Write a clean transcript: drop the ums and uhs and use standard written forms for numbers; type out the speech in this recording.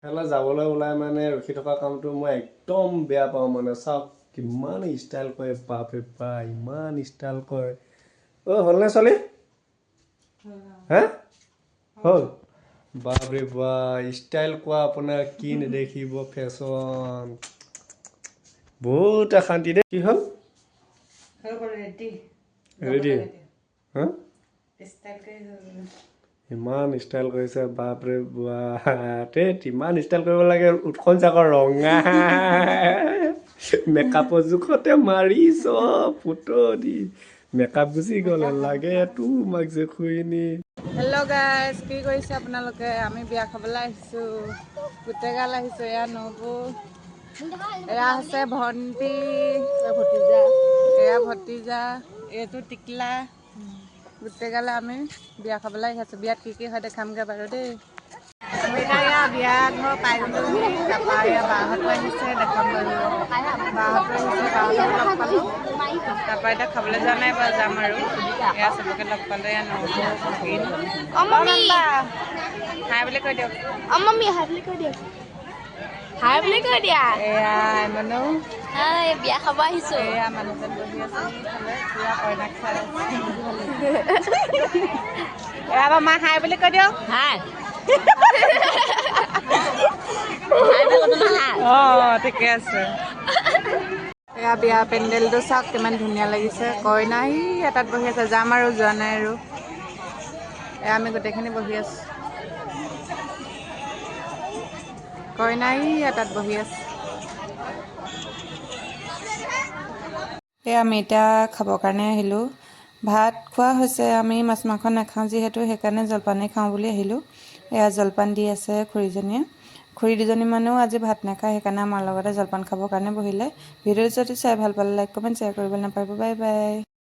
হেলা যাবলৈ ওলাই মানে ৰখি থকা কামটো মই একদম বেয়া পাওঁ মানে চাওক কিমান ষ্টাইল কৰে বাপৰে বাপ ইমান ষ্টাইল কৰে হ'লনে ছোৱালী হে হ'ল বাপৰে বাপ ষ্টাইল কোৱা আপোনাৰ কি নেদেখিব ফেশ্বন বহুত অশান্তি দেই কি হ'ল ৰেডি হা ইমান ষ্টাইল কৰিছে বাপৰে বাপ ইমান ষ্টাইল কৰিব লাগে উঠখন চাকৰ ৰঙা মেকআপৰ জোখতে মাৰি চব ফটো দি মেকআপ গুচি গ'লে লাগে তোমাক যে খুইনি হেল্ল' গাইজ কি কৰিছে আপোনালোকে আমি বিয়া খাবলৈ আহিছোঁ গোটেইগাল আহিছোঁ এয়া নবৌ এয়া আছে ভণ্টি ভতিজা এয়া ভতিজা এইটো টিকলা গোটেইগালে আমি বিয়া খাবলৈ আহিছোঁ বিয়াত কি হয় দেখামগৈ বাৰু দেই আমি এতিয়া ইয়াৰ বিয়া ঘৰ পাই গ'লোহি তাৰপৰা এয়া বাহঁতো আহিছে দেখাম বাৰু বাহঁতো আহিছে বাহঁতক লগ পালোঁ তাৰপৰা এতিয়া খাবলৈ যোৱা নাই বাৰু যাম আৰু এয়া চবকে লগ পালোঁ এয়া হাই বুলি কৈ দিয়ক মাম্মী হাই বুলি কৈ দিয়ক হাই বুলি কৈ দিয়া এয়া মানুহ বিয়া খাব আহিছোঁ এয়া মানুহজন বহি আছে সেইফালে পুৰা কইনাক চাই এয়া বাৰু মা হাই বুলি কৈ দিয়ক হাই অঁ ঠিকে আছে এয়া বিয়া পেণ্ডেলটো চাওক কিমান ধুনীয়া লাগিছে কইনা এটাত বহি আছে যাম আৰু যোৱা নাই আৰু এয়া আমি গোটেইখিনি বহি আছোঁ কইনা এটাত বহি আছে এয়া আমি এতিয়া খাবৰ কাৰণে আহিলোঁ ভাত খোৱা হৈছে আমি মাছ মাংস নাখাওঁ যিহেতু সেইকাৰণে জলপানেই খাওঁ বুলি আহিলোঁ এয়া জলপান দি আছে খুৰীজনীয়ে খুৰী দুজনীমানেও আজি ভাত নাখায় সেইকাৰণে আমাৰ লগতে জলপান খাবৰ কাৰণে বহিলে ভিডিঅ'টো যদি চাই ভাল পালে লাইক কমেণ্ট শ্বেয়াৰ কৰিবলৈ নাপাহৰিব বাই বাই